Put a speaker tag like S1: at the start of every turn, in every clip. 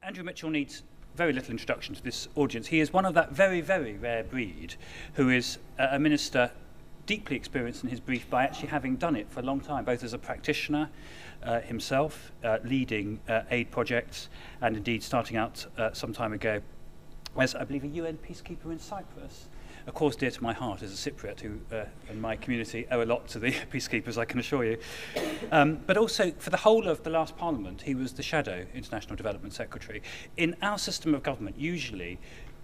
S1: Andrew Mitchell needs very little introduction to this audience. He is one of that very, very rare breed who is a minister deeply experienced in his brief by actually having done it for a long time, both as a practitioner himself, leading aid projects, and indeed starting out some time ago as, I believe, a UN peacekeeper in Cyprus. A cause dear to my heart as a Cypriot who, in my community, owe a lot to the peacekeepers, I can assure you. But also, for the whole of the last Parliament, he was the shadow International Development Secretary. In our system of government, usually,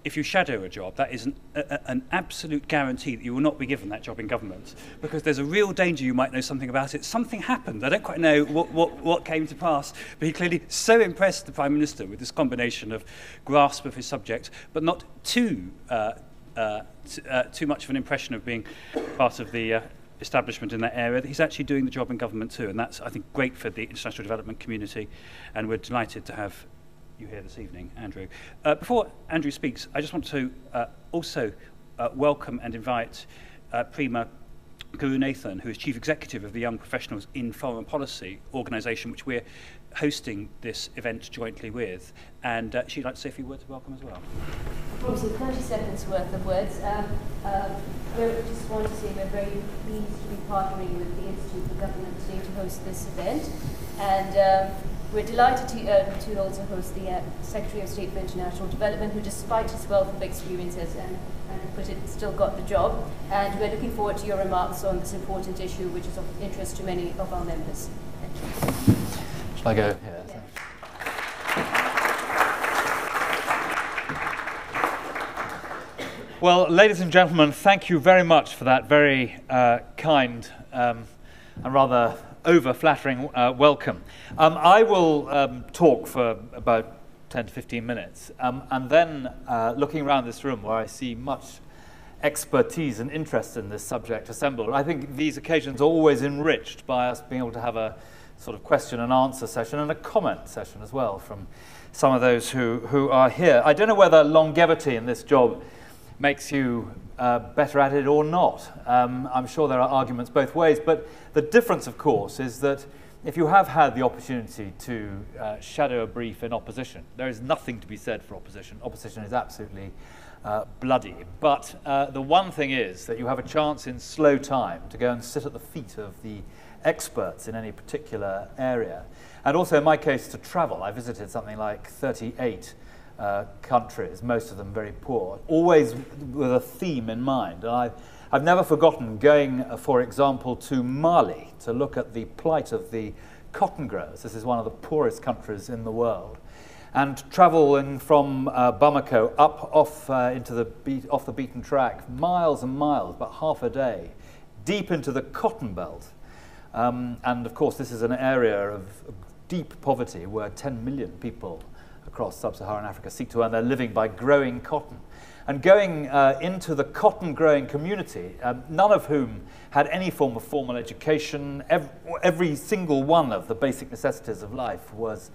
S1: if you shadow a job, that is an absolute guarantee that you will not be given that job in government, because there's a real danger you might know something about it. Something happened. I don't quite know what came to pass, but he clearly so impressed the Prime Minister with this combination of grasp of his subject, but not too much of an impression of being part of the establishment in that area, that he's actually doing the job in government too. And that's, I think, great for the international development community. And we're delighted to have you here this evening, Andrew. Before Andrew speaks, I just want to also welcome and invite Prema Gurunathan, who is Chief Executive of the Young Professionals in Foreign Policy organisation, which we're hosting this event jointly with. And she'd like to say a few words of welcome as well.
S2: Obviously, 30 seconds worth of words. We just want to say we're very pleased to be partnering with the Institute for Government today to host this event. And we're delighted to also host the Secretary of State for International Development, who, despite his wealth of experiences and put it, still got the job. And we're looking forward to your remarks on this important issue, which is of interest to many of our members. Thank you.
S3: Shall I go here? Yeah. Well, ladies and gentlemen, thank you very much for that very kind and rather over-flattering welcome. I will talk for about 10 to 15 minutes, and then looking around this room where I see much expertise and interest in this subject assembled, I think these occasions are always enriched by us being able to have a sort of question and answer session and a comment session as well from some of those who are here. I don't know whether longevity in this job makes you better at it or not. I'm sure there are arguments both ways, but the difference, of course, is that if you have had the opportunity to shadow a brief in opposition, there is nothing to be said for opposition. Opposition is absolutely bloody. But the one thing is that you have a chance in slow time to go and sit at the feet of the experts in any particular area. And also, in my case, to travel. I visited something like 38 countries, most of them very poor, always with a theme in mind. And I've never forgotten going, for example, to Mali to look at the plight of the cotton growers. This is one of the poorest countries in the world. And traveling from Bamako up off the beaten track, miles and miles, about half a day, deep into the cotton belt. And of course, this is an area of deep poverty where 10 million people across sub-Saharan Africa seek to earn their living by growing cotton. And going into the cotton-growing community, none of whom had any form of formal education, every single one of the basic necessities of life was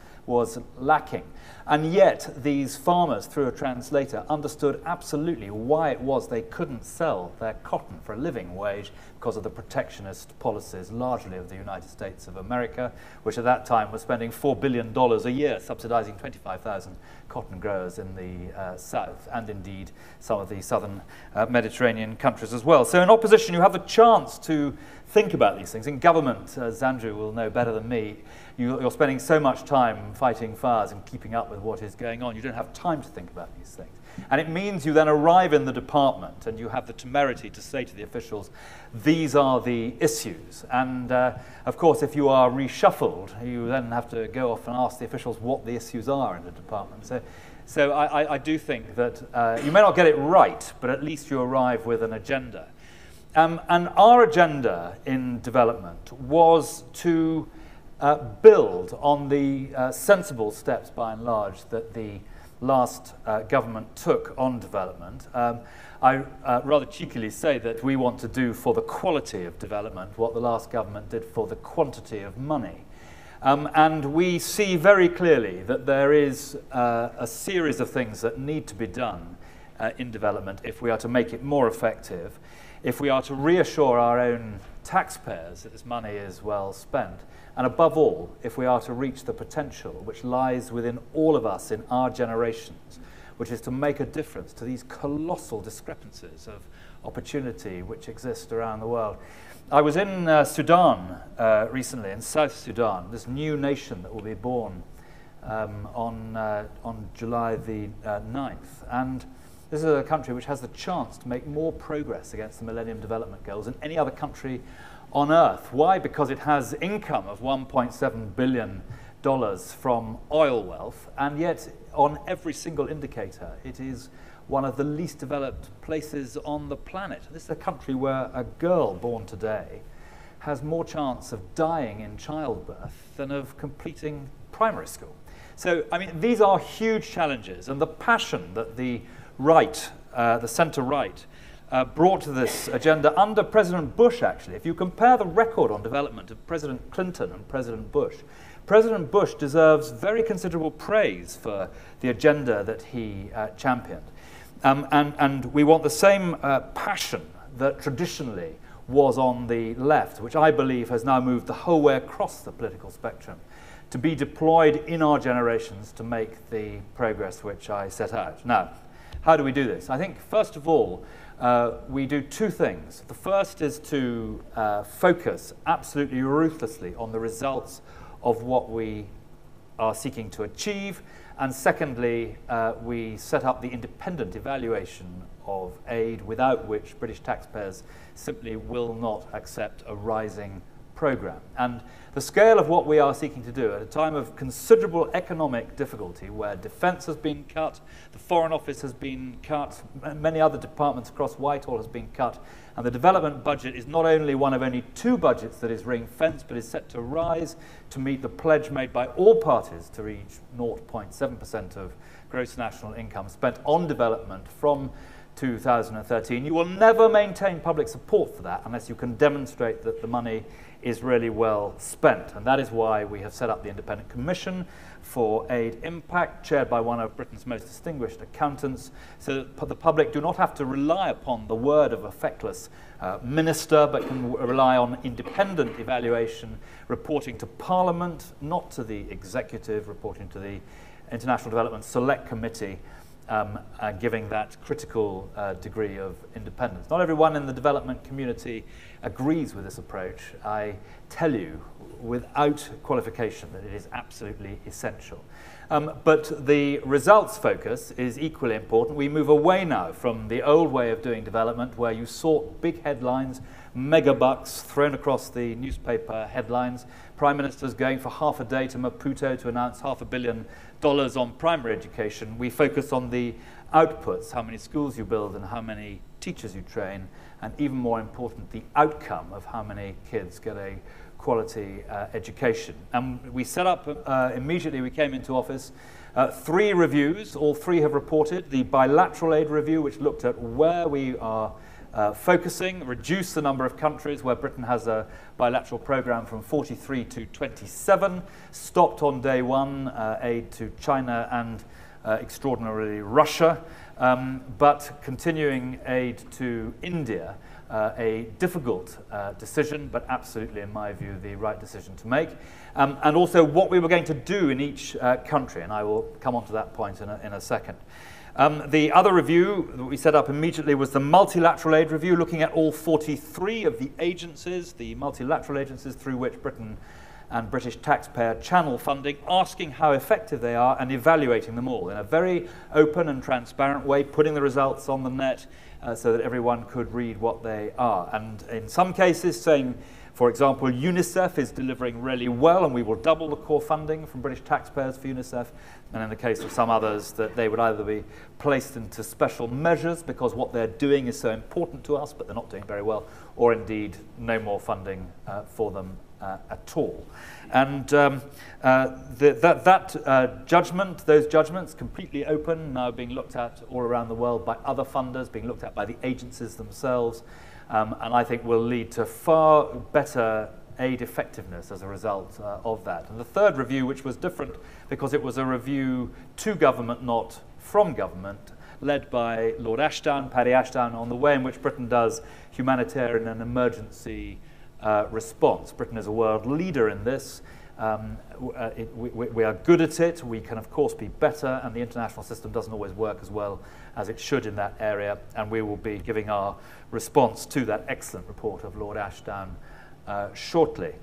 S3: lacking. And yet, these farmers, through a translator, understood absolutely why it was they couldn't sell their cotton for a living wage because of the protectionist policies, largely of the United States of America, which at that time was spending $4 billion a year subsidizing 25,000 cotton growers in the south, and indeed some of the southern Mediterranean countries as well. So in opposition, you have the chance to think about these things. In government, as Andrew will know better than me, you're spending so much time fighting fires and keeping up with what is going on. You don't have time to think about these things. And it means you then arrive in the department and you have the temerity to say to the officials, these are the issues. And of course, if you are reshuffled, you then have to go off and ask the officials what the issues are in the department. So I do think that you may not get it right, but at least you arrive with an agenda. And our agenda in development was to build on the sensible steps, by and large, that the last government took on development. I rather cheekily say that we want to do for the quality of development what the last government did for the quantity of money. And we see very clearly that there is a series of things that need to be done in development if we are to make it more effective, if we are to reassure our own taxpayers that this money is well spent, and above all, if we are to reach the potential which lies within all of us in our generations, which is to make a difference to these colossal discrepancies of opportunity which exist around the world. I was in Sudan recently, in South Sudan, this new nation that will be born on July the 9th. And this is a country which has the chance to make more progress against the Millennium Development Goals than any other country on earth. Why? Because it has income of $1.7 billion from oil wealth, and yet on every single indicator, it is one of the least developed places on the planet. This is a country where a girl born today has more chance of dying in childbirth than of completing primary school. So, I mean, these are huge challenges, and the passion that the right, the centre-right, brought to this agenda under President Bush, actually. If you compare the record on development of President Clinton and President Bush deserves very considerable praise for the agenda that he championed. And we want the same passion that traditionally was on the left, which I believe has now moved the whole way across the political spectrum, to be deployed in our generations to make the progress which I set out. Now, how do we do this? I think, first of all, we do two things. The first is to focus absolutely ruthlessly on the results of what we are seeking to achieve. And secondly, we set up the independent evaluation of aid, without which British taxpayers simply will not accept a rising programme. And the scale of what we are seeking to do at a time of considerable economic difficulty, where defence has been cut, the Foreign Office has been cut, many other departments across Whitehall has been cut, and the development budget is not only one of only two budgets that is ring-fenced, but is set to rise to meet the pledge made by all parties to reach 0.7% of gross national income spent on development from 2013. You will never maintain public support for that unless you can demonstrate that the money is really well spent. And that is why we have set up the Independent Commission for Aid Impact, chaired by one of Britain's most distinguished accountants, so that the public do not have to rely upon the word of a feckless minister, but can rely on independent evaluation, reporting to Parliament, not to the executive, reporting to the International Development Select Committee, giving that critical degree of independence. Not everyone in the development community agrees with this approach. I tell you, without qualification, that it is absolutely essential. But the results focus is equally important. We move away now from the old way of doing development, where you sought big headlines, mega bucks thrown across the newspaper headlines, prime ministers going for half a day to Maputo to announce $500 million on primary education. We focus on the outputs, how many schools you build and how many teachers you train, and even more important, the outcome of how many kids get a quality education. And we set up, immediately we came into office, 3 reviews. All 3 have reported. The bilateral aid review, which looked at where we are focusing, reduced the number of countries where Britain has a bilateral programme from 43 to 27, stopped on day 1 aid to China and extraordinarily Russia, but continuing aid to India, a difficult decision, but absolutely, in my view, the right decision to make. And also what we were going to do in each country, and I will come on to that point in a second. The other review that we set up immediately was the multilateral aid review, looking at all 43 of the agencies, the multilateral agencies through which Britain and British taxpayer channel funding, asking how effective they are and evaluating them all in a very open and transparent way, putting the results on the net so that everyone could read what they are. And in some cases saying, for example, UNICEF is delivering really well and we will double the core funding from British taxpayers for UNICEF. And in the case of some others, that they would either be placed into special measures because what they're doing is so important to us, but they're not doing very well, or indeed no more funding for them at all. And judgment, those judgments, completely open, now being looked at all around the world by other funders, being looked at by the agencies themselves, and I think will lead to far better aid effectiveness as a result of that. And the third review, which was different because it was a review to government, not from government, led by Lord Ashdown, Paddy Ashdown, on the way in which Britain does humanitarian and emergency response. Britain is a world leader in this. We are good at it. We can, of course, be better, and the international system doesn't always work as well as it should in that area, and we will be giving our response to that excellent report of Lord Ashdown shortly.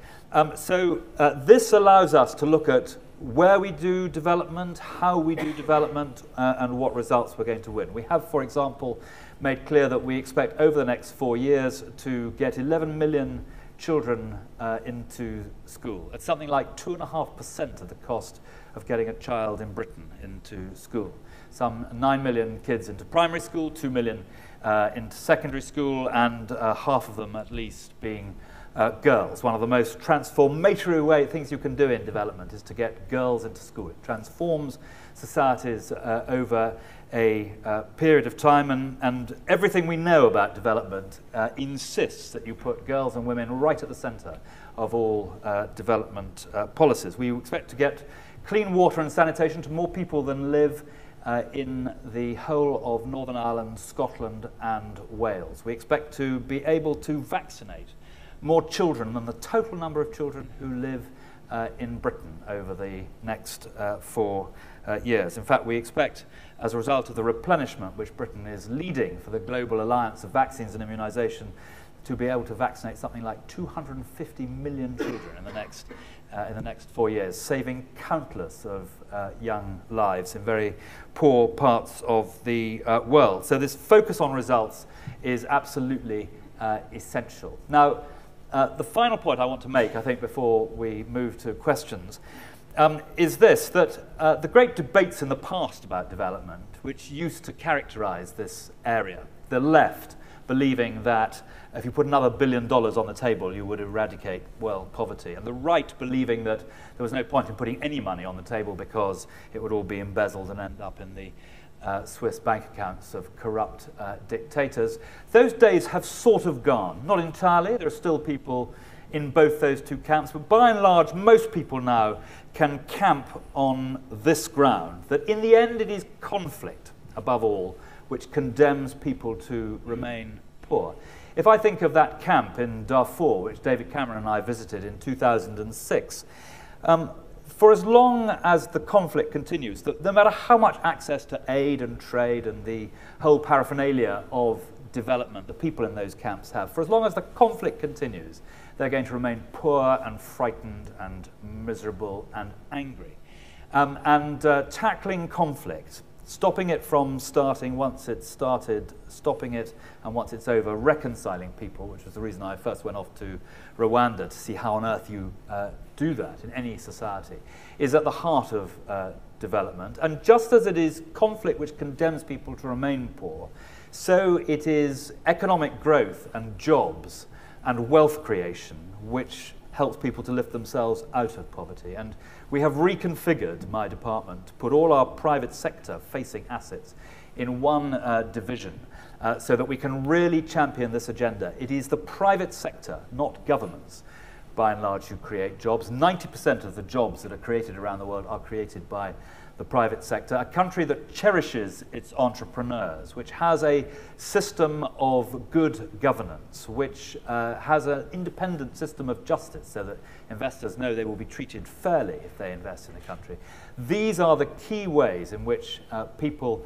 S3: This allows us to look at where we do development, how we do development, and what results we're going to win. We have, for example, made clear that we expect over the next 4 years to get 11 million children into school. It's something like 2.5% of the cost of getting a child in Britain into school. Some 9 million kids into primary school, 2 million into secondary school, and half of them at least being girls. One of the most transformatory things you can do in development is to get girls into school. It transforms societies over a period of time, and everything we know about development insists that you put girls and women right at the centre of all development policies. We expect to get clean water and sanitation to more people than live in the whole of Northern Ireland, Scotland and Wales. We expect to be able to vaccinate more children than the total number of children who live in Britain over the next 4 years. In fact, we expect, as a result of the replenishment which Britain is leading for the Global Alliance of Vaccines and Immunisation, to be able to vaccinate something like 250 million children in the next 4 years, saving countless of young lives in very poor parts of the world. So this focus on results is absolutely essential. Now, the final point I want to make, I think, before we move to questions, is this, that the great debates in the past about development, which used to characterize this area, the left believing that if you put another $1 billion on the table, you would eradicate world poverty, and the right believing that there was no point in putting any money on the table because it would all be embezzled and end up in the Swiss bank accounts of corrupt dictators. Those days have sort of gone. Not entirely. There are still people in both those two camps, but by and large, most people now can camp on this ground, that in the end it is conflict, above all, which condemns people to remain poor. If I think of that camp in Darfur, which David Cameron and I visited in 2006, for as long as the conflict continues, no matter how much access to aid and trade and the whole paraphernalia of development the people in those camps have, for as long as the conflict continues, they're going to remain poor and frightened and miserable and angry. Tackling conflict, stopping it from starting once it's started, stopping it, and once it's over, reconciling people, which was the reason I first went off to Rwanda to see how on earth you do that in any society, is at the heart of development. And just as it is conflict which condemns people to remain poor, so it is economic growth and jobs and wealth creation which helps people to lift themselves out of poverty. And we have reconfigured my department to put all our private sector facing assets in one division so that we can really champion this agenda. It is the private sector, not governments, by and large, who create jobs. 90% of the jobs that are created around the world are created by the private sector, a country that cherishes its entrepreneurs, which has a system of good governance, which has an independent system of justice so that investors know they will be treated fairly if they invest in a country. These are the key ways in which people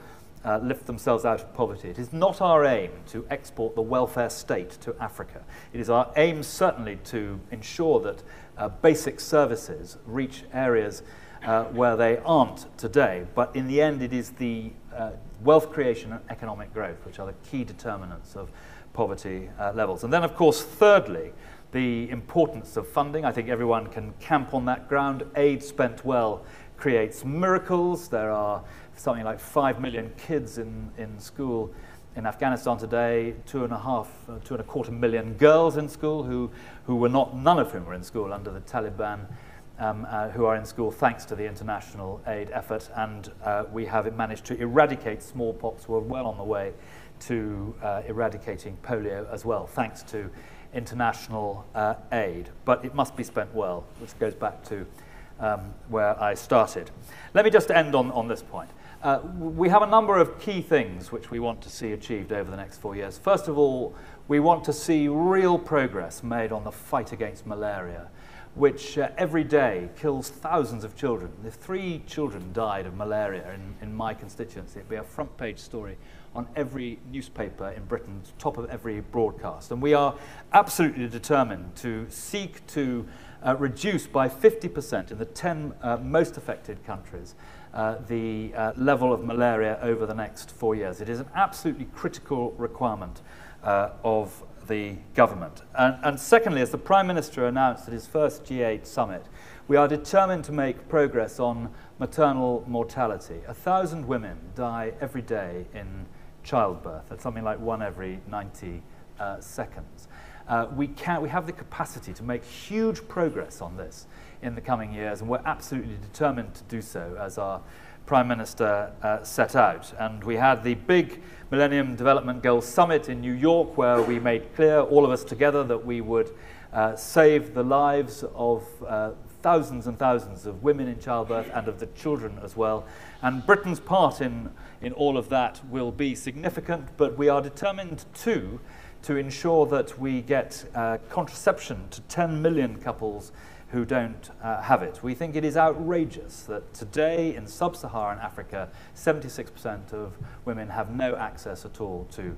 S3: lift themselves out of poverty. It is not our aim to export the welfare state to Africa. It is our aim certainly to ensure that basic services reach areas where they aren't today, but in the end it is the wealth creation and economic growth which are the key determinants of poverty levels. And then, of course, thirdly, the importance of funding. I think everyone can camp on that ground. Aid spent well creates miracles. There are something like 5 million kids in school in Afghanistan today, 2.25 million girls in school who were none of whom were in school under the Taliban, who are in school thanks to the international aid effort, and we have managed to eradicate smallpox. We're well on the way to eradicating polio as well, thanks to international aid. But it must be spent well, which goes back to where I started. Let me just end on this point. We have a number of key things which we want to see achieved over the next 4 years. First of all, we want to see real progress made on the fight against malaria, which every day kills thousands of children. If 3 children died of malaria in my constituency, it'd be a front page story on every newspaper in Britain, top of every broadcast. And we are absolutely determined to seek to reduce by 50% in the 10 most affected countries the level of malaria over the next 4 years. It is an absolutely critical requirement of the government. And secondly, as the Prime Minister announced at his first G8 summit, we are determined to make progress on maternal mortality. 1,000 women die every day in childbirth. That's something like 1 every 90 seconds. We have the capacity to make huge progress on this in the coming years, and we're absolutely determined to do so, as our Prime Minister set out. And we had the big Millennium Development Goals Summit in New York, where we made clear, all of us together, that we would save the lives of thousands and thousands of women in childbirth and of the children as well. And Britain's part in all of that will be significant, but we are determined too to ensure that we get contraception to 10 million couples who don't have it. We think it is outrageous that today in sub-Saharan Africa, 76% of women have no access at all to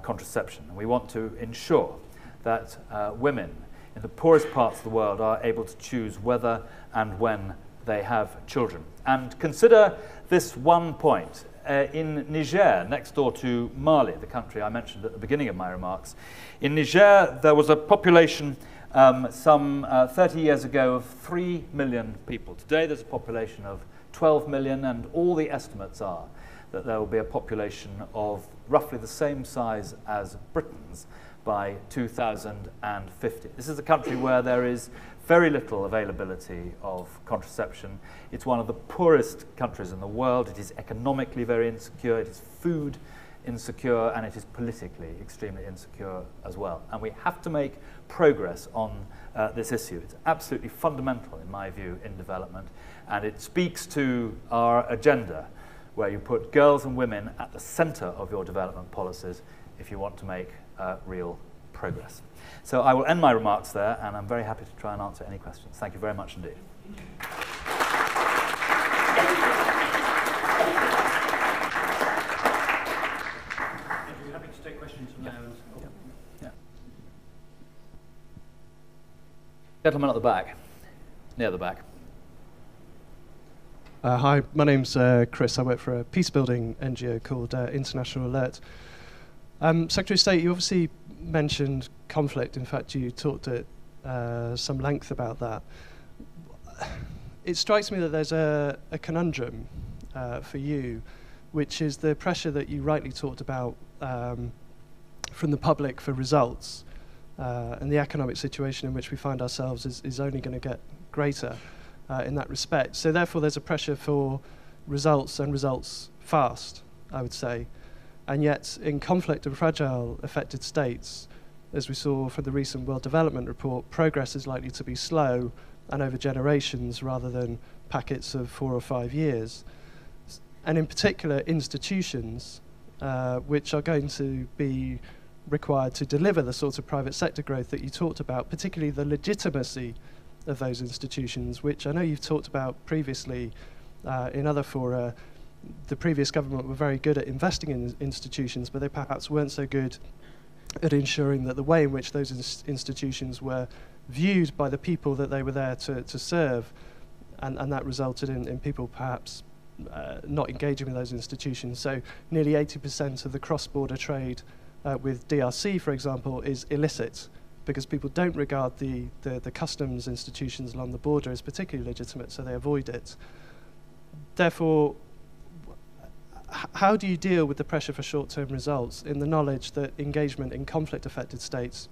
S3: contraception. And we want to ensure that women in the poorest parts of the world are able to choose whether and when they have children. And consider this one point. In Niger, next door to Mali, the country I mentioned at the beginning of my remarks, in Niger there was a population some 30 years ago of 3 million people. Today there's a population of 12 million, and all the estimates are that there will be a population of roughly the same size as Britain's by 2050. This is a country where there is very little availability of contraception. It's one of the poorest countries in the world. It is economically very insecure. It is food insecure, and it is politically extremely insecure as well. And we have to make progress on this issue. It's absolutely fundamental, in my view, in development, and it speaks to our agenda, where you put girls and women at the center of your development policies if you want to make real progress. So I will end my remarks there, and I'm very happy to try and answer any questions. Thank you very much indeed.
S1: Happy to take questions from now.
S3: Yeah. Gentleman at the back, near the back.
S4: Hi, my name's Chris. I work for a peace-building NGO called International Alert. Secretary of State, you obviously mentioned conflict. In fact, you talked at some length about that. It strikes me that there's a conundrum for you, which is the pressure that you rightly talked about from the public for results, and the economic situation in which we find ourselves is only going to get greater in that respect. So therefore there's a pressure for results, and results fast, I would say. And yet in conflict and fragile affected states, as we saw from the recent World Development Report, progress is likely to be slow and over generations rather than packets of 4 or 5 years. And in particular, institutions which are going to be required to deliver the sort of private sector growth that you talked about, particularly the legitimacy of those institutions, which I know you've talked about previously in other fora. The previous government were very good at investing in institutions, but they perhaps weren't so good at ensuring that the way in which those institutions were viewed by the people that they were there to serve, and that resulted in people perhaps not engaging with those institutions. So nearly 80% of the cross-border trade with DRC, for example, is illicit, because people don't regard the customs institutions along the border as particularly legitimate, so they avoid it. Therefore, how do you deal with the pressure for short-term results in the knowledge that engagement in conflict-affected states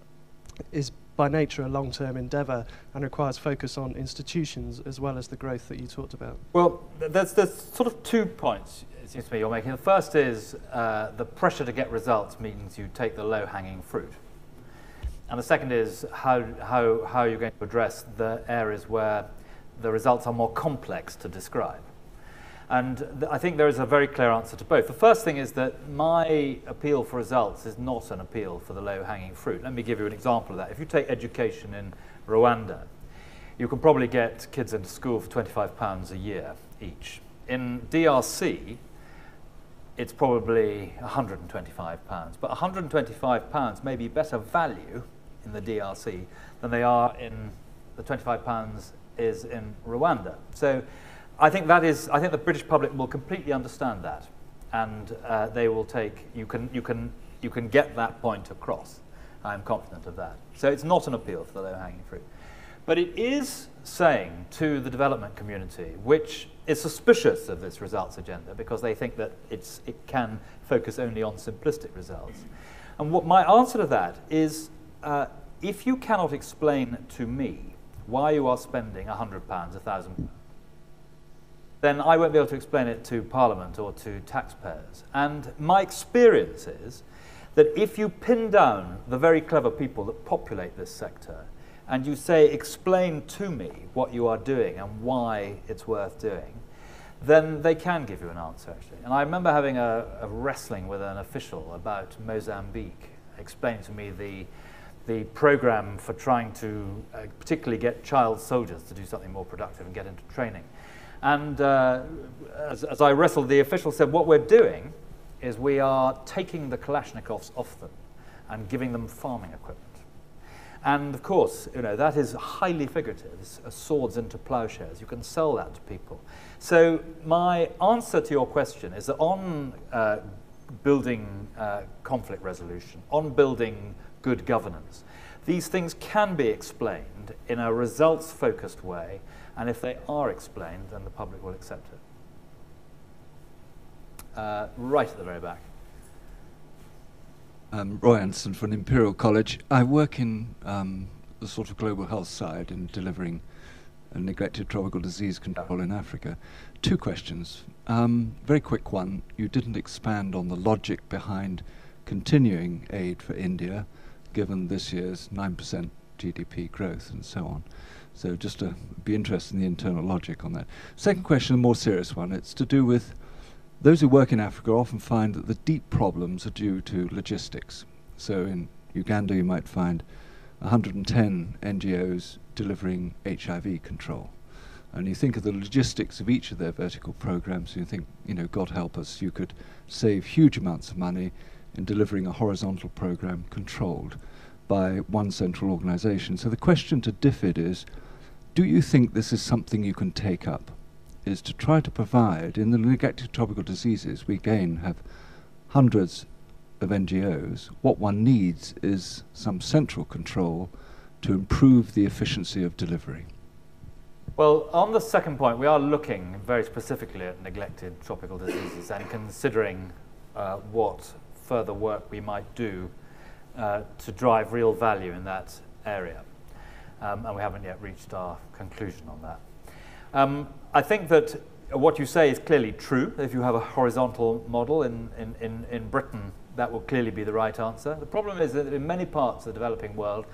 S4: is by nature a long-term endeavour and requires focus on institutions as well as the growth that you talked about?
S3: Well, there's sort of 2 points, it seems to me, you're making. The first is the pressure to get results means you take the low-hanging fruit. And the second is how you're going to address the areas where the results are more complex to describe. And I think there is a very clear answer to both. The first thing is that my appeal for results is not an appeal for the low-hanging fruit. Let me give you an example of that. If you take education in Rwanda, you can probably get kids into school for £25 a year each. In DRC, it's probably £125, but £125 may be better value in the DRC than they are in the £25 is in Rwanda. So I think the British public will completely understand that, and they will take. You can get that point across. I am confident of that. So it's not an appeal for the low-hanging fruit, but it is saying to the development community, which is suspicious of this results agenda because they think that it can focus only on simplistic results. And what my answer to that is, if you cannot explain to me why you are spending £100, £1,000, then I won't be able to explain it to Parliament or to taxpayers. And my experience is that if you pin down the very clever people that populate this sector, and you say, explain to me what you are doing and why it's worth doing, then they can give you an answer, actually. And I remember having a wrestling with an official about Mozambique, explaining to me the program for trying to particularly get child soldiers to do something more productive and get into training. And as I wrestled, the official said, what we're doing is we are taking the Kalashnikovs off them and giving them farming equipment. And of course, that is highly figurative. It's swords into plowshares. You can sell that to people. So my answer to your question is that on building conflict resolution, on building good governance, these things can be explained in a results-focused way, and if they are explained, then the public will accept it. Right at the very back.
S5: Roy Anderson from Imperial College. I work in the sort of global health side in delivering neglected tropical disease control in Africa. Two questions. Very quick one. You didn't expand on the logic behind continuing aid for India, given this year's 9% GDP growth and so on. So just to be interested in the internal logic on that. Second question, a more serious one. It's to do with those who work in Africa often find that the deep problems are due to logistics. So in Uganda you might find 110 NGOs delivering HIV control. And you think of the logistics of each of their vertical programs, and you think, God help us, you could save huge amounts of money in delivering a horizontal program controlled by one central organization. So the question to DFID is, do you think this is something you can take up? Is to try to provide, in the neglected tropical diseases, we again have hundreds of NGOs. What one needs is some central control to improve the efficiency of delivery.
S3: Well, on the second point, we are looking very specifically at neglected tropical diseases and considering what further work we might do to drive real value in that area. And we haven't yet reached our conclusion on that. I think that what you say is clearly true. If you have a horizontal model in Britain, that will clearly be the right answer. The problem is that in many parts of the developing world,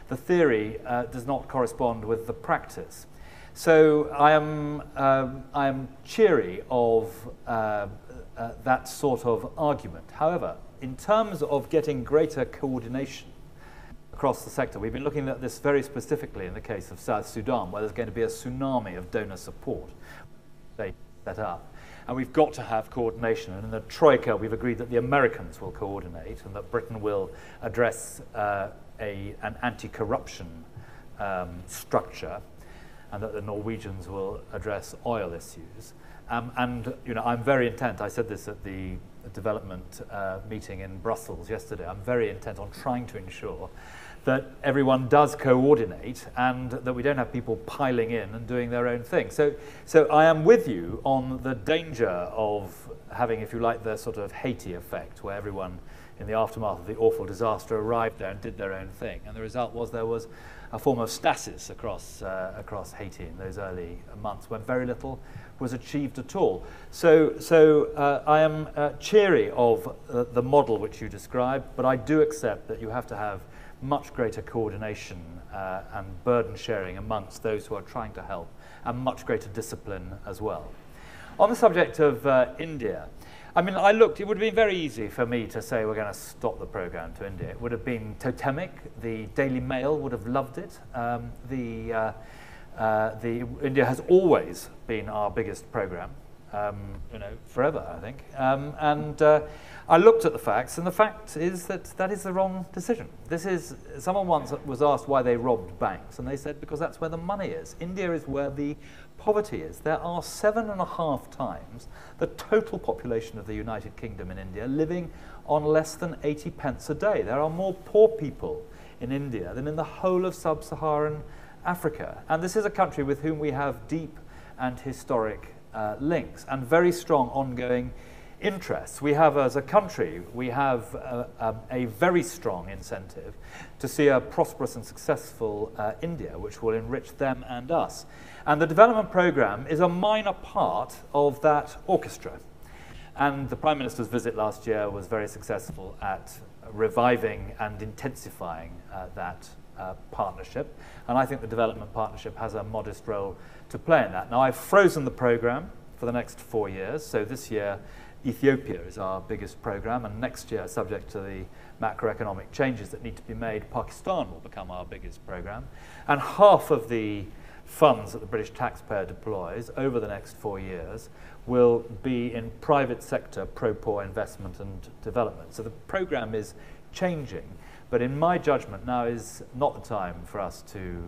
S3: the theory does not correspond with the practice. So I am cheery of that sort of argument. However, in terms of getting greater coordination across the sector, we've been looking at this very specifically in the case of South Sudan, where there's going to be a tsunami of donor support they set up. And we've got to have coordination. And in the Troika, we've agreed that the Americans will coordinate and that Britain will address an anti-corruption structure, and that the Norwegians will address oil issues. And I'm very intent, I said this at the development meeting in Brussels yesterday, I'm very intent on trying to ensure that everyone does coordinate and that we don't have people piling in and doing their own thing. So I am with you on the danger of having, if you like, the sort of Haiti effect, where everyone in the aftermath of the awful disaster arrived there and did their own thing. And the result was there was a form of stasis across Haiti in those early months when very little was achieved at all. So I am cheery of the model which you described, but I do accept that you have to have much greater coordination and burden sharing amongst those who are trying to help, and much greater discipline as well. On the subject of India, I mean, it would have been very easy for me to say we're going to stop the program to India. It would have been totemic. The Daily Mail would have loved it. India has always been our biggest program, forever, I think. I looked at the facts, and the fact is that is the wrong decision. Someone once was asked why they robbed banks, and they said because that's where the money is. India is where the poverty is. There are 7.5 times the total population of the United Kingdom in India living on less than 80 pence a day. There are more poor people in India than in the whole of sub-Saharan Africa. And this is a country with whom we have deep and historic links and very strong ongoing interests. We have, as a country, a very strong incentive to see a prosperous and successful India, which will enrich them and us. And the development program is a minor part of that orchestra. And the Prime Minister's visit last year was very successful at reviving and intensifying that partnership. And I think the development partnership has a modest role to play in that. Now, I've frozen the program for the next 4 years. So this year, Ethiopia is our biggest program, and next year, subject to the macroeconomic changes that need to be made, Pakistan will become our biggest program. And half of the funds that the British taxpayer deploys over the next 4 years will be in private sector pro-poor investment and development. So the program is changing, but in my judgment, now is not the time for us to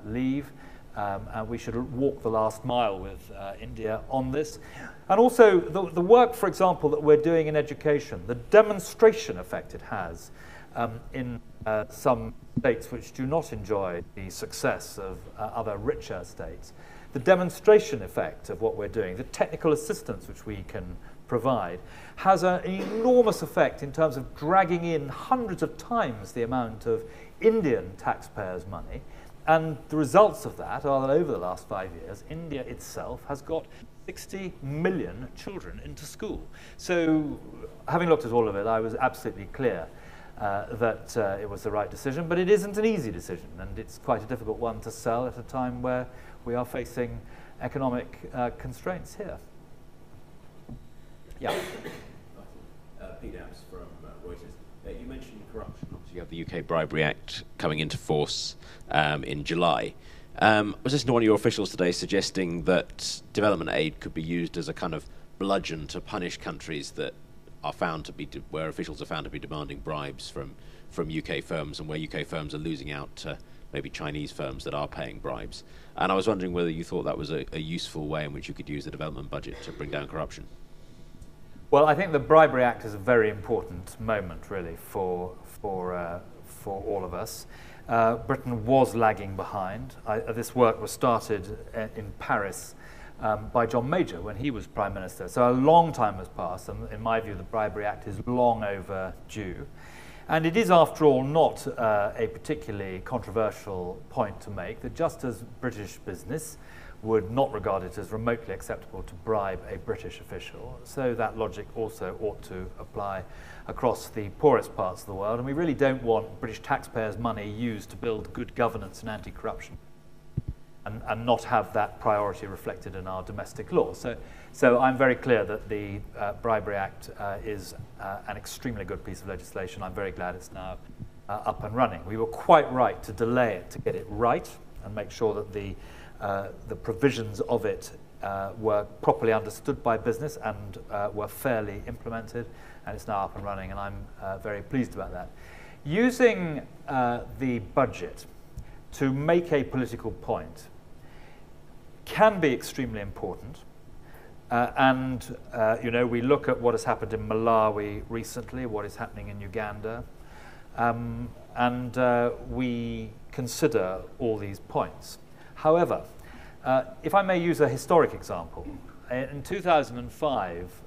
S3: leave. And we should walk the last mile with India on this. And also the work, for example, that we're doing in education, the demonstration effect it has in some states which do not enjoy the success of other richer states, the demonstration effect of what we're doing, the technical assistance which we can provide, has an enormous effect in terms of dragging in hundreds of times the amount of Indian taxpayers' money. And the results of that are that over the last 5 years, India itself has got 60 million children into school. So having looked at all of it, I was absolutely clear that it was the right decision, but it isn't an easy decision, and it's quite a difficult one to sell at a time where we are facing economic constraints here. Yeah.
S6: Pete Apps from Reuters. You mentioned corruption. Obviously, you have the UK Bribery Act coming into force in July. I was listening to one of your officials today suggesting that development aid could be used as a kind of bludgeon to punish countries that are found to be where officials are found to be demanding bribes from UK firms, and where UK firms are losing out to maybe Chinese firms that are paying bribes. And I was wondering whether you thought that was a useful way in which you could use the development budget to bring down corruption.
S3: Well, I think the Bribery Act is a very important moment, really, for all of us. Britain was lagging behind. This work was started in Paris by John Major when he was Prime Minister. So a long time has passed, and in my view, the Bribery Act is long overdue. And it is, after all, not a particularly controversial point to make, that just as British business would not regard it as remotely acceptable to bribe a British official, so that logic also ought to apply across the poorest parts of the world. And we really don't want British taxpayers' money used to build good governance and anti-corruption and not have that priority reflected in our domestic law. So I'm very clear that the Bribery Act is an extremely good piece of legislation. I'm very glad it's now up and running. We were quite right to delay it to get it right and make sure that the provisions of it were properly understood by business and were fairly implemented, and it's now up and running, and I'm very pleased about that. Using the budget to make a political point can be extremely important, and we look at what has happened in Malawi recently, what is happening in Uganda, and we consider all these points. However, if I may use a historic example, in 2005,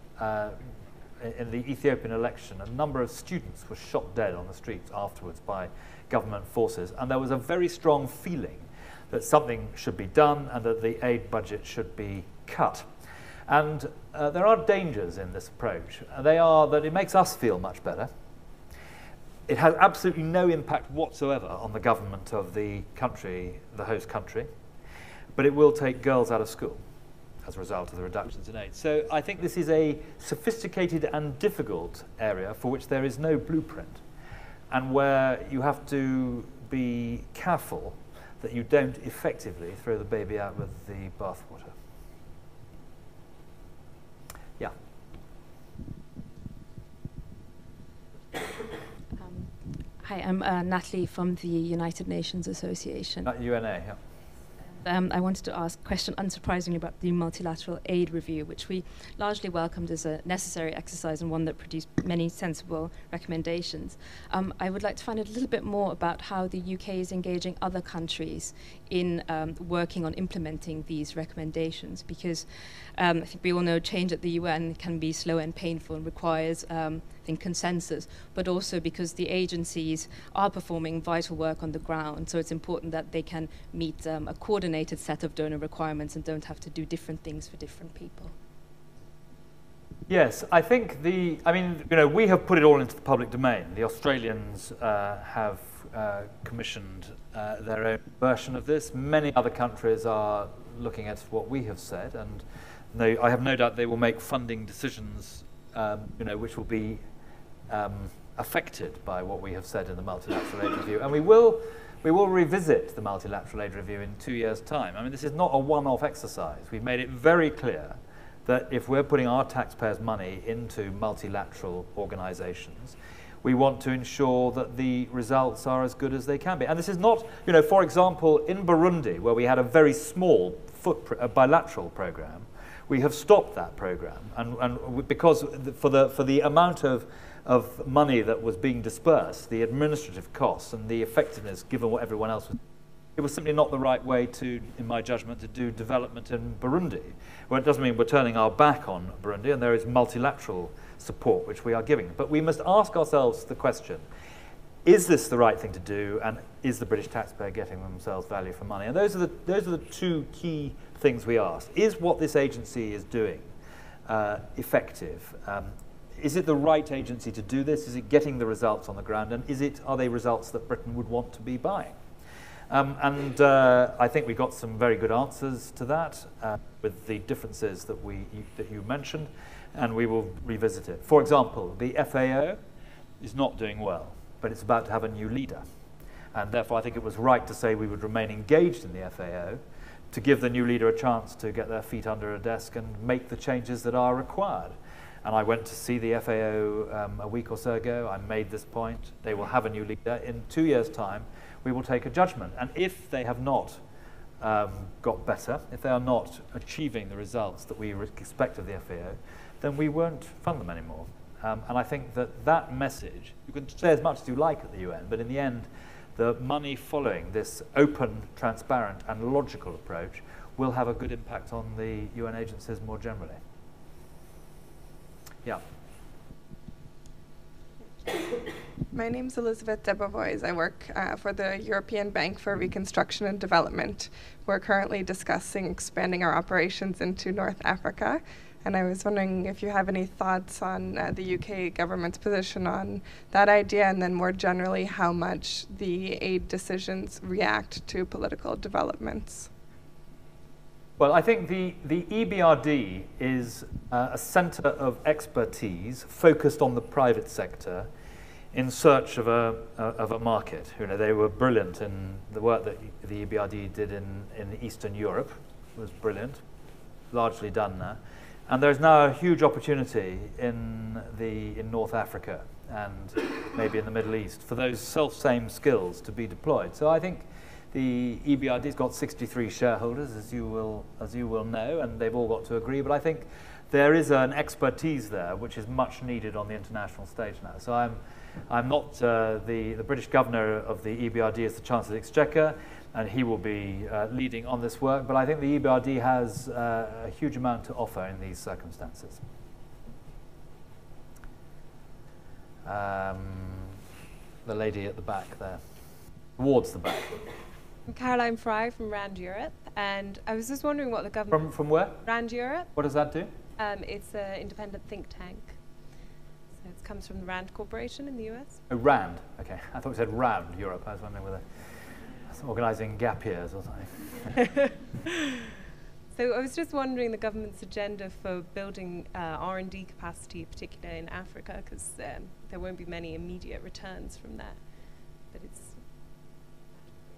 S3: in the Ethiopian election, a number of students were shot dead on the streets afterwards by government forces, and there was a very strong feeling that something should be done and that the aid budget should be cut. And there are dangers in this approach. They are that it makes us feel much better. It has absolutely no impact whatsoever on the government of the country, the host country, but it will take girls out of school. as a result of the reductions in aid. So I think this is a sophisticated and difficult area for which there is no blueprint, and where you have to be careful that you don't effectively throw the baby out with the bathwater. Yeah.
S7: Hi, I'm Natalie from the United Nations Association.
S3: UNA, yeah.
S7: I wanted to ask a question, unsurprisingly, about the multilateral aid review, which we largely welcomed as a necessary exercise and one that produced many sensible recommendations. I would like to find out a little bit more about how the UK is engaging other countries in working on implementing these recommendations, because I think we all know change at the UN can be slow and painful and requires I think consensus, but also because the agencies are performing vital work on the ground, so it's important that they can meet a coordinated set of donor requirements and don't have to do different things for different people.
S3: Yes, I think we have put it all into the public domain. The Australians have commissioned their own version of this. Many other countries are looking at what we have said, and I have no doubt they will make funding decisions, which will be affected by what we have said in the multilateral aid review. And we will revisit the multilateral aid review in 2 years' time. I mean, this is not a one-off exercise. We've made it very clear that if we're putting our taxpayers' money into multilateral organizations, we want to ensure that the results are as good as they can be. And this is not, for example, in Burundi, where we had a very small bilateral program, we have stopped that program. And because for the amount of money that was being dispersed, the administrative costs and the effectiveness, given what everyone else was, it was simply not the right way to, in my judgment, to do development in Burundi. Well, it doesn't mean we're turning our back on Burundi, and there is multilateral support which we are giving. But we must ask ourselves the question, is this the right thing to do, and is the British taxpayer getting themselves value for money? And those are the two key things we ask. Is what this agency is doing effective? Is it the right agency to do this? Is it getting the results on the ground? And are they results that Britain would want to be buying? I think we got some very good answers to that with the differences that you mentioned, and we will revisit it. For example, the FAO is not doing well, but it's about to have a new leader. And therefore, I think it was right to say we would remain engaged in the FAO to give the new leader a chance to get their feet under a desk and make the changes that are required. And I went to see the FAO a week or so ago. I made this point. They will have a new leader. In 2 years' time, we will take a judgment. And if they have not got better, if they are not achieving the results that we expect of the FAO, then we won't fund them anymore. And I think that message, you can say as much as you like at the UN, but in the end, the money following this open, transparent, and logical approach will have a good impact on the UN agencies more generally. Yeah.
S8: My name's Elizabeth Debevoise. I work for the European Bank for Reconstruction and Development. We're currently discussing expanding our operations into North Africa, and I was wondering if you have any thoughts on the UK government's position on that idea, and then more generally how much the aid decisions react to political developments.
S3: Well, I think the EBRD is a centre of expertise focused on the private sector in search of a market. They were brilliant in the work that the EBRD did in Eastern Europe. It was brilliant, largely done now. And there's now a huge opportunity in North Africa and maybe in the Middle East for those self-same skills to be deployed. So I think the EBRD's got 63 shareholders, as you will know, and they've all got to agree. But I think there is an expertise there which is much needed on the international stage now. So I'm not the British governor of the EBRD is the Chancellor of the Exchequer, and he will be leading on this work. But I think the EBRD has a huge amount to offer in these circumstances. The lady at the back there, towards the back.
S9: I'm Caroline Fry from RAND Europe, and I was just wondering what the government...
S3: From where?
S9: RAND Europe.
S3: What does that do?
S9: It's an independent think tank. So it comes from the RAND Corporation in the US.
S3: Oh, RAND. Okay, I thought it said RAND Europe. I was wondering whether it's organising gap years or something.
S9: So I was just wondering the government's agenda for building R&D capacity, particularly in Africa, because there won't be many immediate returns from that. But it's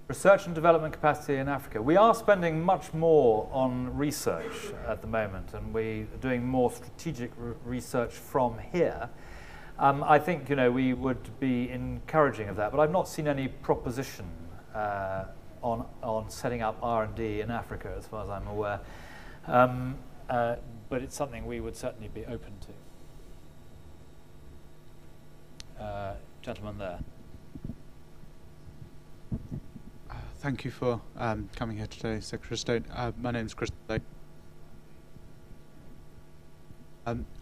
S3: research and development capacity in Africa. We are spending much more on research at the moment, and we're doing more strategic research from here. I think we would be encouraging of that, but I've not seen any proposition on setting up R&D in Africa, as far as I'm aware. But it's something we would certainly be open to. Gentleman there.
S10: Thank you for coming here today, Secretary of State. My name is Chris.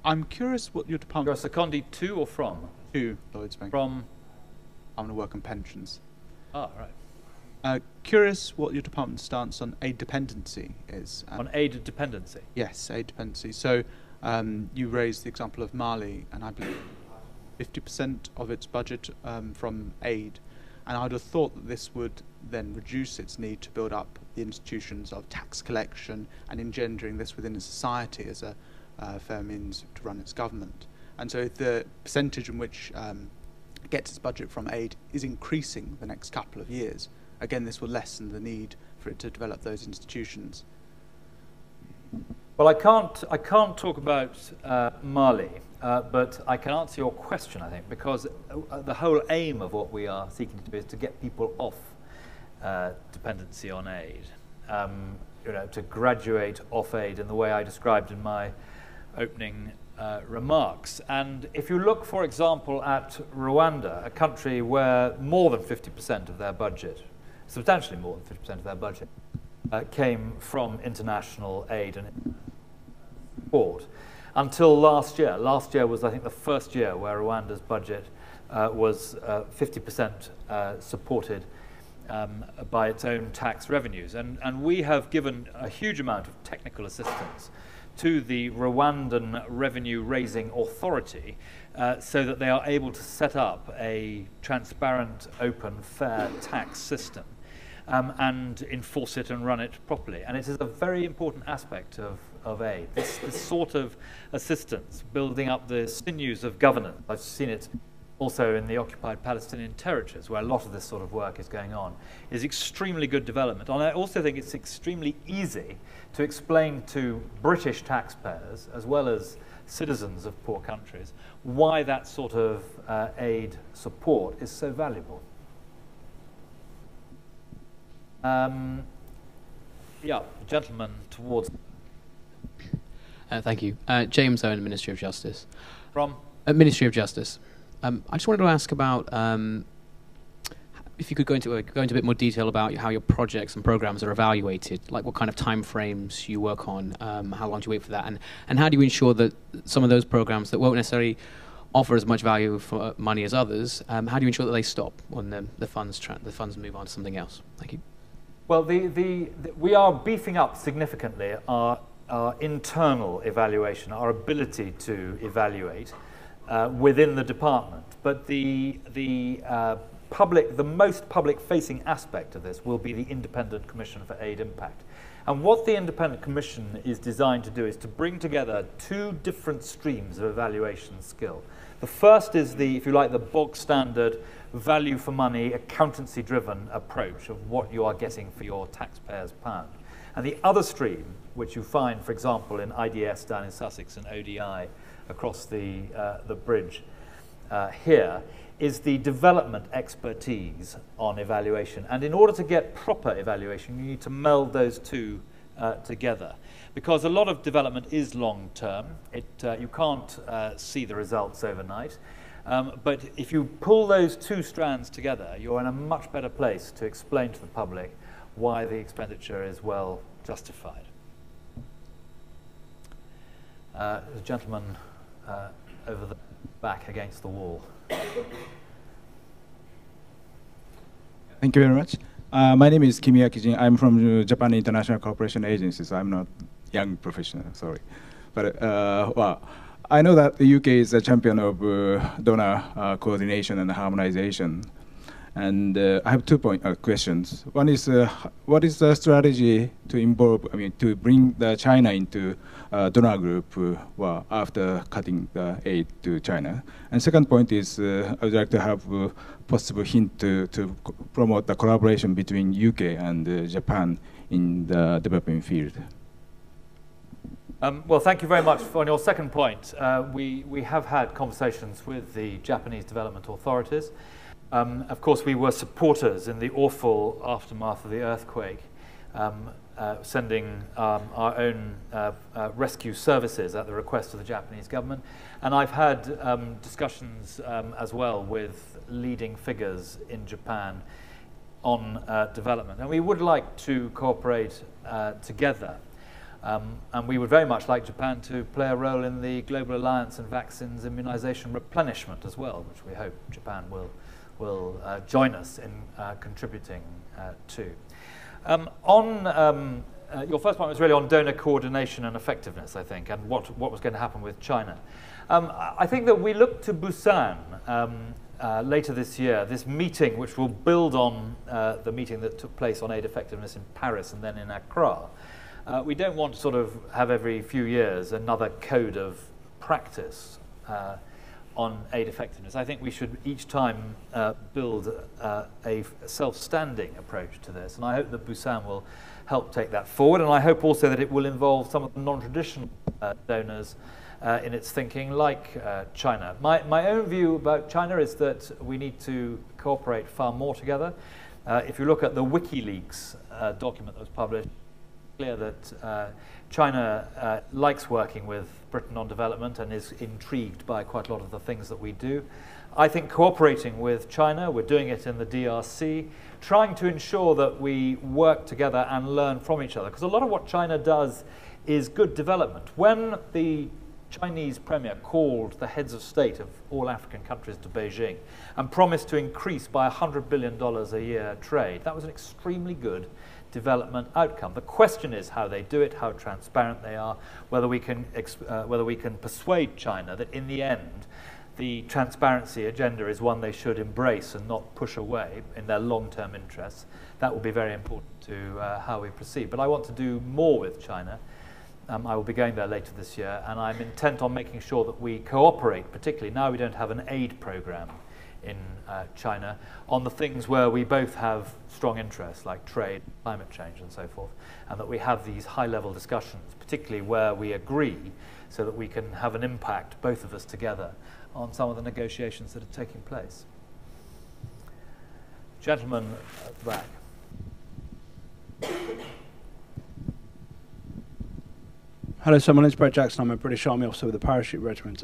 S10: I'm curious what your department...
S3: You're seconded to or from?
S10: To Lloyds Bank.
S3: From?
S10: I'm going to work on pensions.
S3: Ah, right.
S10: Curious what your department's stance on aid dependency is.
S3: On aid dependency?
S10: Yes, aid dependency. So you raised the example of Mali, and I believe 50% of its budget from aid. And I'd have thought that this would then reduce its need to build up the institutions of tax collection and engendering this within a society as a fair means to run its government. And so if the percentage in which it gets its budget from aid is increasing the next couple of years, again, this will lessen the need for it to develop those institutions.
S3: Well, I can't talk about Mali, but I can answer your question, I think, because the whole aim of what we are seeking to do is to get people off dependency on aid, to graduate off aid in the way I described in my opening remarks. And if you look, for example, at Rwanda, a country where more than 50% of their budget, substantially more than 50% of their budget, came from international aid and support until last year. Last year was, I think, the first year where Rwanda's budget was 50% supported by its own tax revenues. And we have given a huge amount of technical assistance to the Rwandan Revenue Raising Authority so that they are able to set up a transparent, open, fair tax system and enforce it and run it properly. And it is a very important aspect of aid, this sort of assistance, building up the sinews of governance. I've seen it also in the occupied Palestinian territories, where a lot of this sort of work is going on, is extremely good development. And I also think it's extremely easy to explain to British taxpayers, as well as citizens of poor countries, why that sort of aid support is so valuable. Yeah, gentleman towards.
S11: Thank you. James Owen, Ministry of Justice.
S3: From?
S11: Ministry of Justice. I just wanted to ask about if you could go into a bit more detail about how your projects and programs are evaluated, like what kind of time frames you work on, how long do you wait for that, and how do you ensure that some of those programs that won't necessarily offer as much value for money as others, how do you ensure that they stop when the funds move on to something else? Thank you.
S3: Well, we are beefing up significantly our internal evaluation, our ability to evaluate within the department. But the most public-facing aspect of this will be the Independent Commission for Aid Impact. And what the Independent Commission is designed to do is to bring together two different streams of evaluation skill. The first is if you like, the bog standard value for money, accountancy-driven approach of what you are getting for your taxpayers' pound. And the other stream, which you find, for example, in IDS down in Sussex and ODI across the bridge here, is the development expertise on evaluation. And in order to get proper evaluation, you need to meld those two together. Because a lot of development is long-term. You can't see the results overnight. But if you pull those two strands together, you're in a much better place to explain to the public why the expenditure is well justified. The gentleman over the back against the wall.
S12: Thank you very much. My name is Kimiya Kijin. I'm from Japan International Cooperation Agency, so I'm not young professional, sorry. But well, I know that the UK is a champion of donor coordination and harmonization. And I have 2 questions. One is, what is the strategy to involve, to bring China into donor group after cutting the aid to China? And second point is, I would like to have a possible hint to promote the collaboration between UK and Japan in the development field.
S3: Well, thank you very much on your second point. We have had conversations with the Japanese development authorities. Of course, we were supporters in the awful aftermath of the earthquake, sending our own rescue services at the request of the Japanese government. And I've had discussions as well with leading figures in Japan on development. And we would like to cooperate together. And we would very much like Japan to play a role in the Global Alliance and Vaccines Immunization Replenishment as well, which we hope Japan will join us in contributing to. Your first point was really on donor coordination and effectiveness, I think, and what was going to happen with China. I think that we look to Busan later this year, this meeting which will build on the meeting that took place on aid effectiveness in Paris and then in Accra. We don't want to sort of have every few years another code of practice on aid effectiveness. I think we should each time build a self-standing approach to this, and I hope that Busan will help take that forward, and I hope also that it will involve some of the non-traditional donors in its thinking, like China. My own view about China is that we need to cooperate far more together. If you look at the WikiLeaks document that was published, it's clear that China likes working with Britain on development and is intrigued by quite a lot of the things that we do. I think cooperating with China, we're doing it in the DRC, trying to ensure that we work together and learn from each other, because a lot of what China does is good development. When the Chinese premier called the heads of state of all African countries to Beijing and promised to increase by $100 billion a year trade, that was an extremely good development outcome. The question is how they do it, how transparent they are, whether we can persuade China that in the end the transparency agenda is one they should embrace and not push away in their long-term interests. That will be very important to how we proceed. But I want to do more with China. I will be going there later this year, and I'm intent on making sure that we cooperate, particularly now we don't have an aid program in China, on the things where we both have strong interests, like trade, climate change, and so forth, and that we have these high-level discussions, particularly where we agree, so that we can have an impact, both of us together, on some of the negotiations that are taking place. Gentleman at the back.
S13: Hello, sir. My name is Brett Jackson. I'm a British Army officer with the Parachute Regiment.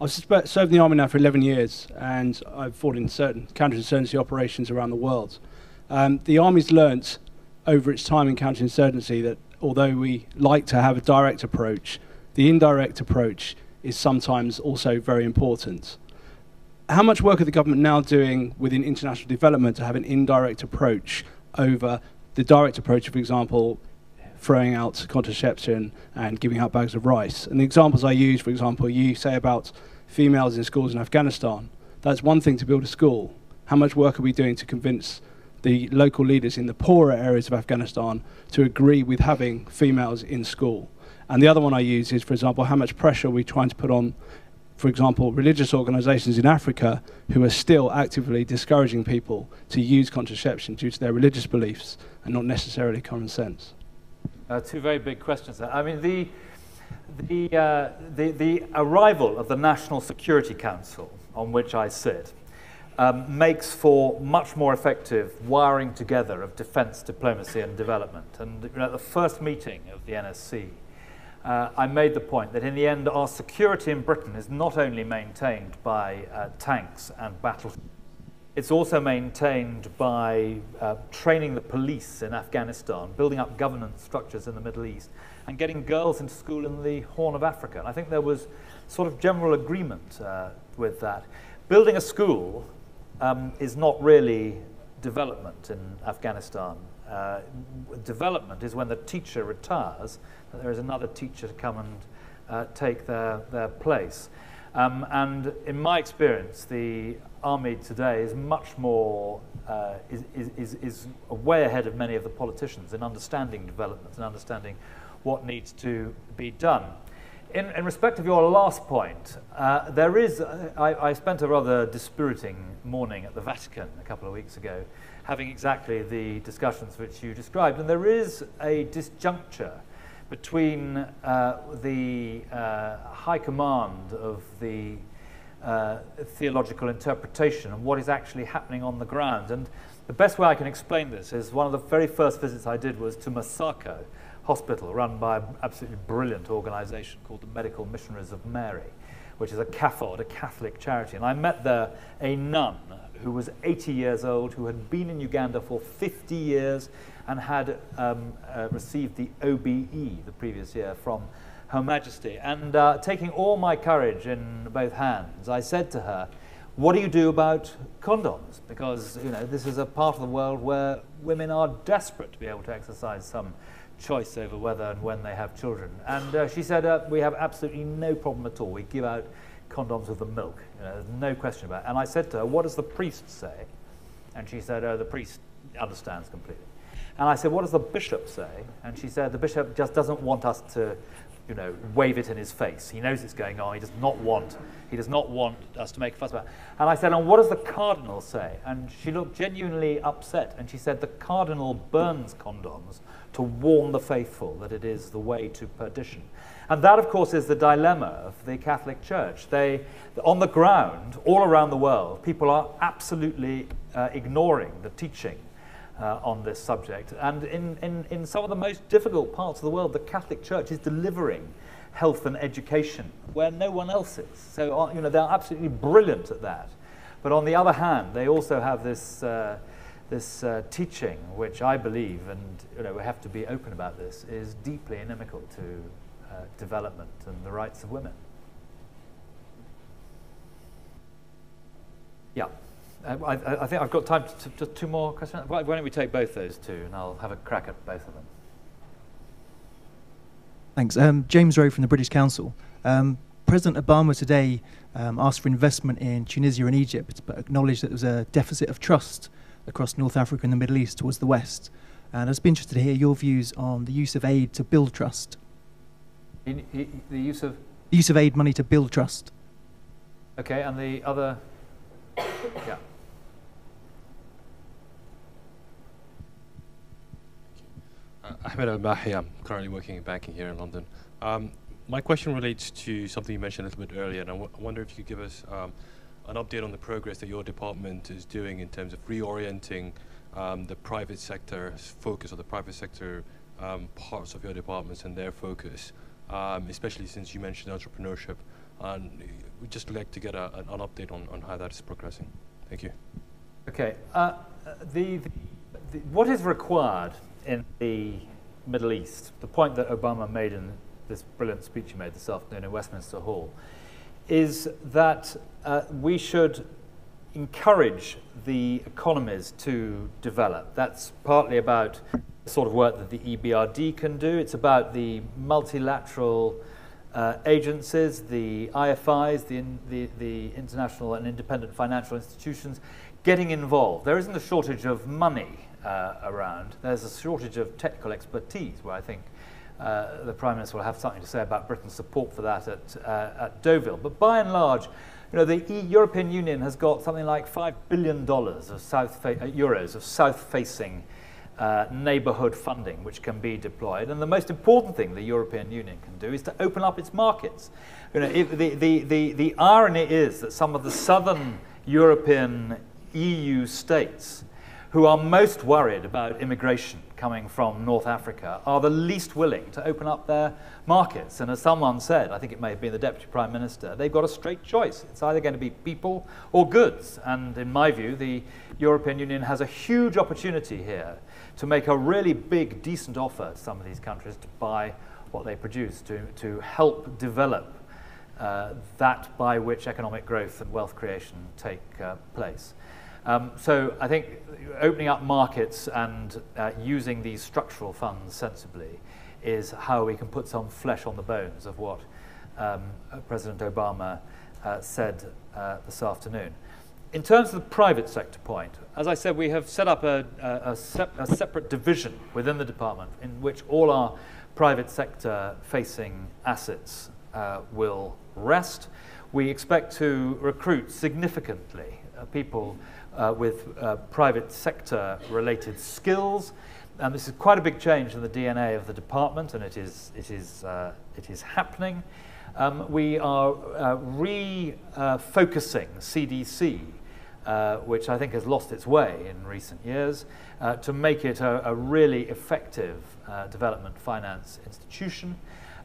S13: I've served in the Army now for 11 years, and I've fought in certain counterinsurgency operations around the world. The Army's learnt over its time in counterinsurgency that although we like to have a direct approach, the indirect approach is sometimes also very important. How much work are the government now doing within international development to have an indirect approach over the direct approach, for example, throwing out contraception and giving out bags of rice? And the examples I use, for example, you say about females in schools in Afghanistan. That's one thing to build a school. How much work are we doing to convince the local leaders in the poorer areas of Afghanistan to agree with having females in school? And the other one I use is, for example, how much pressure are we trying to put on, for example, religious organizations in Africa who are still actively discouraging people to use contraception due to their religious beliefs and not necessarily common sense?
S3: Two very big questions there. I mean, the arrival of the National Security Council, on which I sit, makes for much more effective wiring together of defense, diplomacy, and development. And at the first meeting of the NSC, I made the point that in the end, our security in Britain is not only maintained by tanks and battleships, it's also maintained by training the police in Afghanistan, building up governance structures in the Middle East, and getting girls into school in the Horn of Africa. And I think there was sort of general agreement with that. Building a school is not really development in Afghanistan. Development is when the teacher retires, that there is another teacher to come and take their place. And in my experience, the army today is much more, is way ahead of many of the politicians in understanding development and understanding what needs to be done. In respect of your last point, I spent a rather dispiriting morning at the Vatican a couple of weeks ago, having exactly the discussions which you described, and there is a disjuncture between the high command of the theological interpretation and what is actually happening on the ground. And the best way I can explain this is one of the very first visits I did was to Masako Hospital, run by an absolutely brilliant organization called the Medical Missionaries of Mary, which is a CAFOD, a Catholic charity. And I met there a nun who was 80 years old, who had been in Uganda for 50 years and had received the OBE the previous year from Her Majesty. And taking all my courage in both hands, I said to her, what do you do about condoms? Because, you know, this is a part of the world where women are desperate to be able to exercise some choice over whether and when they have children. And she said, we have absolutely no problem at all. We give out condoms with the milk. You know, there's no question about it. And I said to her, what does the priest say? And she said, oh, the priest understands completely. And I said, what does the bishop say? And she said, the bishop just doesn't want us to, you know, wave it in his face. He knows it's going on. He does not want us to make a fuss about it. And I said, and what does the cardinal say? And she looked genuinely upset. And she said, the cardinal burns condoms to warn the faithful that it is the way to perdition. And that, of course, is the dilemma of the Catholic Church. On the ground, all around the world, people are absolutely ignoring the teaching on this subject. And in some of the most difficult parts of the world, the Catholic Church is delivering health and education where no one else is. So, you know, they're absolutely brilliant at that. But on the other hand, they also have this teaching, which I believe, and you know, we have to be open about this, is deeply inimical to development and the rights of women. Yeah. I think I've got time to just two more questions. Why don't we take both those two, and I'll have a crack at both of them.
S14: Thanks. James Rowe from the British Council. President Obama today asked for investment in Tunisia and Egypt, but acknowledged that there was a deficit of trust across North Africa and the Middle East towards the West. And I'd be interested to hear your views on the use of aid to build trust.
S3: The use of?
S14: The use of aid money to build trust.
S3: Okay, and the other? Yeah.
S15: Ahmed Al-Mahi, I'm currently working in banking here in London. My question relates to something you mentioned a little bit earlier, and I wonder if you could give us an update on the progress that your department is doing in terms of reorienting the private sector's focus, or the private sector parts of your departments and their focus, especially since you mentioned entrepreneurship. And we'd just like to get an update on how that is progressing. Thank you.
S3: Okay. What is required in the Middle East, the point that Obama made in this brilliant speech he made this afternoon in Westminster Hall, is that we should encourage the economies to develop. That's partly about the sort of work that the EBRD can do. It's about the multilateral agencies, the IFIs, the international and independent financial institutions getting involved. There isn't a shortage of money around. There's a shortage of technical expertise, where I think the Prime Minister will have something to say about Britain's support for that at Deauville. But by and large, you know, the European Union has got something like $5 billion of euros of south-facing neighbourhood funding which can be deployed. And the most important thing the European Union can do is to open up its markets. You know, the irony is that some of the southern European EU states who are most worried about immigration coming from North Africa are the least willing to open up their markets. And as someone said, I think it may have been the Deputy Prime Minister, they've got a straight choice. It's either going to be people or goods. And in my view, the European Union has a huge opportunity here to make a really big, decent offer to some of these countries to buy what they produce, to help develop that by which economic growth and wealth creation take place. So I think opening up markets and using these structural funds sensibly is how we can put some flesh on the bones of what President Obama said this afternoon. In terms of the private sector point, as I said, we have set up a separate division within the department in which all our private sector facing assets will rest. We expect to recruit significantly people with private sector related skills. And this is quite a big change in the DNA of the department, and it is happening. We are refocusing CDC, which I think has lost its way in recent years, to make it a really effective development finance institution.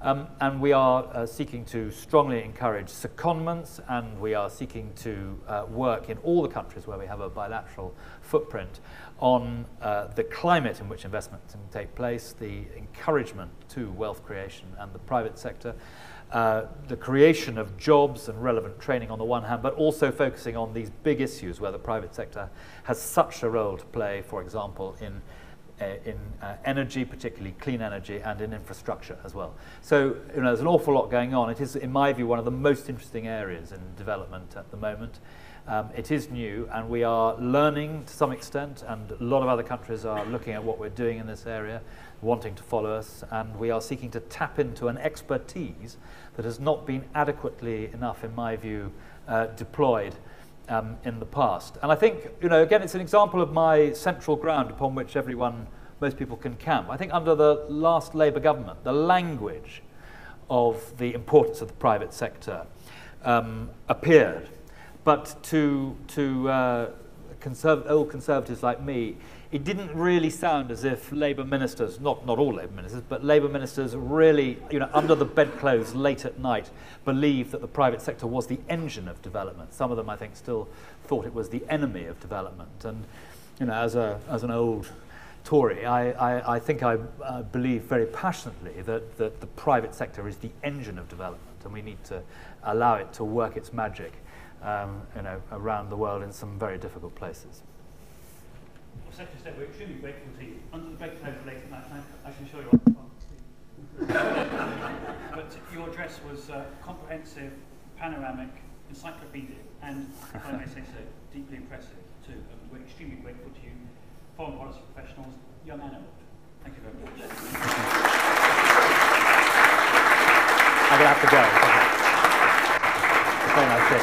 S3: And we are seeking to strongly encourage secondments, and we are seeking to work in all the countries where we have a bilateral footprint on the climate in which investment can take place, the encouragement to wealth creation and the private sector, the creation of jobs and relevant training on the one hand, but also focusing on these big issues where the private sector has such a role to play, for example, in energy, particularly clean energy, and in infrastructure as well. So there's an awful lot going on. It is, in my view, one of the most interesting areas in development at the moment. It is new, and we are learning to some extent, and a lot of other countries are looking at what we're doing in this area, wanting to follow us, and we are seeking to tap into an expertise that has not been adequately enough, in my view, deployed in the past. And I think, again, it's an example of my central ground upon which most people can camp. I think under the last Labour government, the language of the importance of the private sector appeared. But to old conservatives like me, it didn't really sound as if Labour ministers, not all Labour ministers, but Labour ministers really, under the bedclothes late at night, believed that the private sector was the engine of development. Some of them, I think, still thought it was the enemy of development. And, as an old Tory, I think I believe very passionately that the private sector is the engine of development, and we need to allow it to work its magic, around the world in some very difficult places.
S1: Well, Secretary of State, we're extremely grateful to you. Under the bedclothes late at night, I can show you what. But your address was comprehensive, panoramic, encyclopedic, and, if I may say so, deeply impressive too. And we're extremely grateful to you, foreign policy professionals, young and old. Thank you very much.
S3: I'm going to have to go. Very nice day.